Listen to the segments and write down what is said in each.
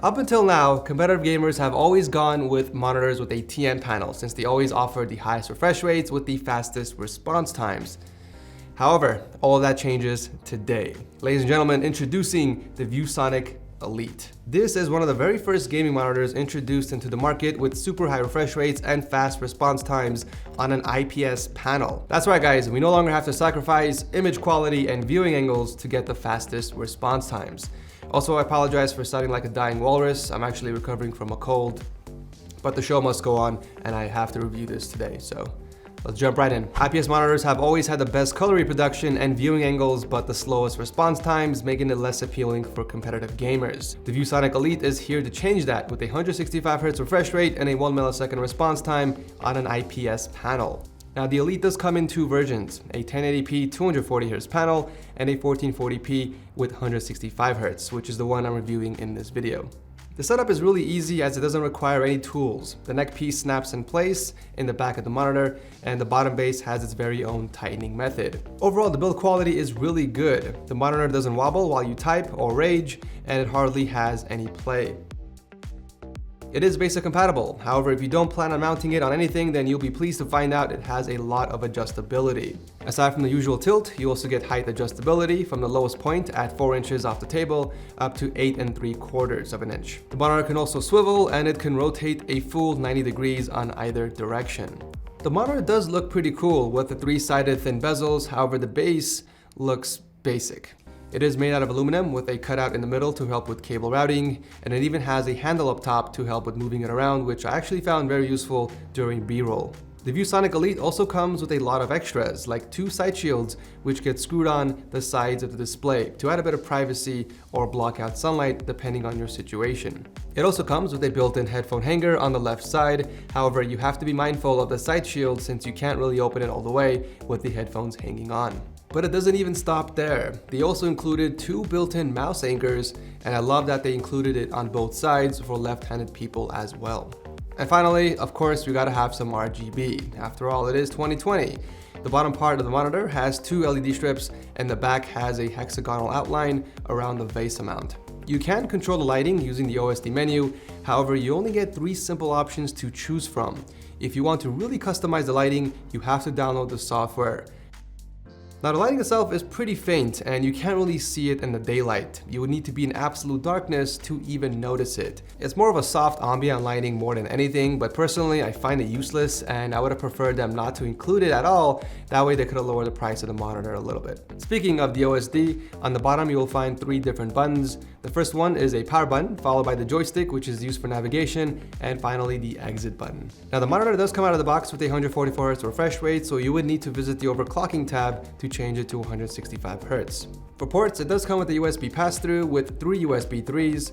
Up until now, competitive gamers have always gone with monitors with a TN panel since they always offer the highest refresh rates with the fastest response times. However, all of that changes today. Ladies and gentlemen, introducing the Viewsonic Elite. This is one of the very first gaming monitors introduced into the market with super high refresh rates and fast response times on an IPS panel. That's right guys, we no longer have to sacrifice image quality and viewing angles to get the fastest response times. Also, I apologize for sounding like a dying walrus. I'm actually recovering from a cold, but the show must go on and I have to review this today, so let's jump right in. IPS monitors have always had the best color reproduction and viewing angles, but the slowest response times, making it less appealing for competitive gamers. The Viewsonic Elite is here to change that with a 165Hz refresh rate and a 1 millisecond response time on an IPS panel. Now the Elite does come in two versions, a 1080p 240Hz panel and a 1440p with 165Hz, which is the one I'm reviewing in this video. The setup is really easy as it doesn't require any tools. The neck piece snaps in place in the back of the monitor and the bottom base has its very own tightening method. Overall, the build quality is really good. The monitor doesn't wobble while you type or rage and it hardly has any play. It is basic compatible. However, if you don't plan on mounting it on anything, then you'll be pleased to find out it has a lot of adjustability. Aside from the usual tilt, you also get height adjustability from the lowest point at 4 inches off the table up to 8 3/4 of an inch. The monitor can also swivel and it can rotate a full 90 degrees on either direction. The monitor does look pretty cool with the 3-sided thin bezels, however the base looks basic. It is made out of aluminum with a cutout in the middle to help with cable routing, and it even has a handle up top to help with moving it around, which I actually found very useful during B-roll. The Viewsonic Elite also comes with a lot of extras, like 2 side shields which get screwed on the sides of the display to add a bit of privacy or block out sunlight depending on your situation. It also comes with a built-in headphone hanger on the left side, however you have to be mindful of the side shield since you can't really open it all the way with the headphones hanging on. But it doesn't even stop there. They also included 2 built-in mouse anchors, and I love that they included it on both sides for left-handed people as well. And finally, of course, we gotta have some RGB. After all, it is 2020. The bottom part of the monitor has 2 LED strips and the back has a hexagonal outline around the vase mount. You can control the lighting using the OSD menu, however, you only get 3 simple options to choose from. If you want to really customize the lighting, you have to download the software. Now the lighting itself is pretty faint and you can't really see it in the daylight. You would need to be in absolute darkness to even notice it. It's more of a soft ambient lighting more than anything, but personally I find it useless and I would have preferred them not to include it at all. That way they could have lowered the price of the monitor a little bit. Speaking of the OSD, on the bottom you will find 3 different buttons. The first one is a power button, followed by the joystick, which is used for navigation, and finally the exit button. Now the monitor does come out of the box with a 144Hz refresh rate, so you would need to visit the overclocking tab to change it to 165Hz. For ports, it does come with a USB pass-through with 3 USB 3s.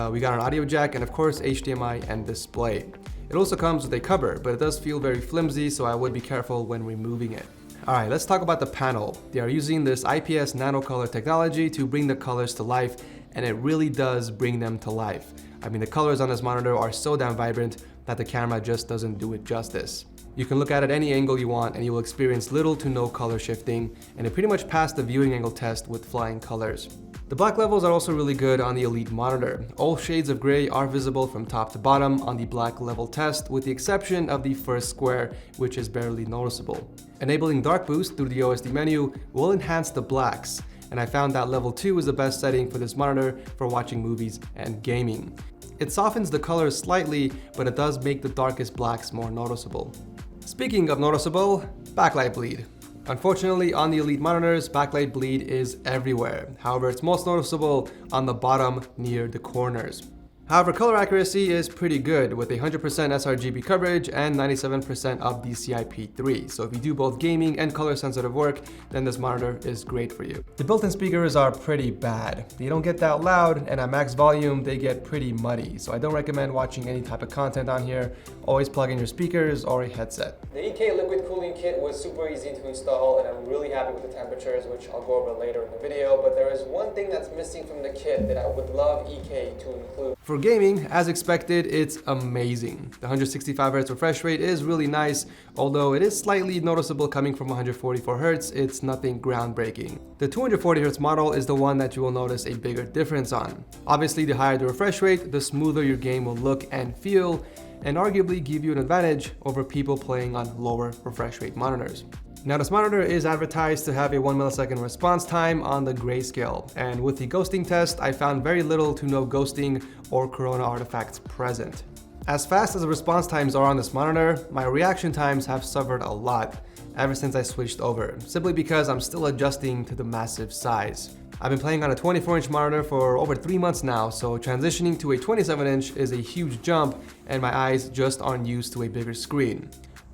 We got an audio jack and of course HDMI and display. It also comes with a cover, but it does feel very flimsy, so I would be careful when removing it. Alright, let's talk about the panel. They are using this IPS nano color technology to bring the colors to life, and it really does bring them to life. I mean, the colors on this monitor are so damn vibrant that the camera just doesn't do it justice. You can look at it any angle you want and you will experience little to no color shifting, and it pretty much passed the viewing angle test with flying colors. The black levels are also really good on the Elite monitor. All shades of gray are visible from top to bottom on the black level test, with the exception of the first square, which is barely noticeable. Enabling dark boost through the OSD menu will enhance the blacks, and I found that level 2 is the best setting for this monitor for watching movies and gaming. It softens the colors slightly, but it does make the darkest blacks more noticeable. Speaking of noticeable, backlight bleed. Unfortunately, on the Elite monitors, backlight bleed is everywhere. However, it's most noticeable on the bottom near the corners. However, color accuracy is pretty good with 100% sRGB coverage and 97% of DCI-P3. So if you do both gaming and color sensitive work, then this monitor is great for you. The built-in speakers are pretty bad. They don't get that loud, and at max volume, they get pretty muddy. So I don't recommend watching any type of content on here. Always plug in your speakers or a headset. The EK liquid cooling kit was super easy to install, and I'm really happy with the temperatures, which I'll go over later in the video. But there is one thing that's missing from the kit that I would love EK to include. For for gaming, as expected, it's amazing. The 165Hz refresh rate is really nice, although it is slightly noticeable coming from 144Hz, it's nothing groundbreaking. The 240Hz model is the one that you will notice a bigger difference on. Obviously, the higher the refresh rate, the smoother your game will look and feel, and arguably give you an advantage over people playing on lower refresh rate monitors. Now, this monitor is advertised to have a 1 millisecond response time on the grayscale, and with the ghosting test, I found very little to no ghosting or corona artifacts present. As fast as the response times are on this monitor, my reaction times have suffered a lot ever since I switched over, simply because I'm still adjusting to the massive size. I've been playing on a 24-inch monitor for over 3 months now, so transitioning to a 27-inch is a huge jump, and my eyes just aren't used to a bigger screen.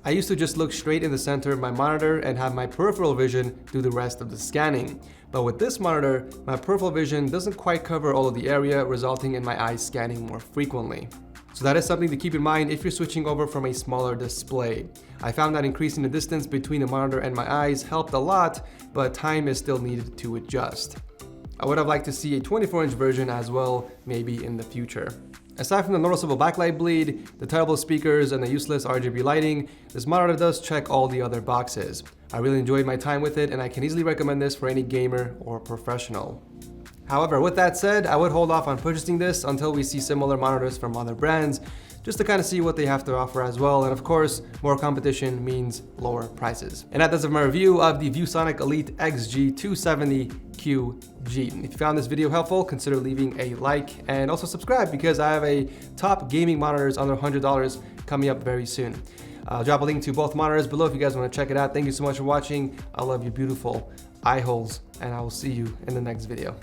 I used to just look straight in the center of my monitor and have my peripheral vision do the rest of the scanning. But with this monitor, my peripheral vision doesn't quite cover all of the area, resulting in my eyes scanning more frequently. So that is something to keep in mind if you're switching over from a smaller display. I found that increasing the distance between the monitor and my eyes helped a lot, but time is still needed to adjust. I would have liked to see a 24-inch version as well, maybe in the future. Aside from the noticeable backlight bleed, the terrible speakers, and the useless RGB lighting, this monitor does check all the other boxes. I really enjoyed my time with it, and I can easily recommend this for any gamer or professional. However, with that said, I would hold off on purchasing this until we see similar monitors from other brands, just to kind of see what they have to offer as well. And of course, more competition means lower prices. And that does it for my review of the Viewsonic Elite XG270QG. If you found this video helpful, consider leaving a like and also subscribe, because I have a top gaming monitors under $100 coming up very soon. I'll drop a link to both monitors below if you guys want to check it out. Thank you so much for watching. I love your beautiful eye holes, and I will see you in the next video.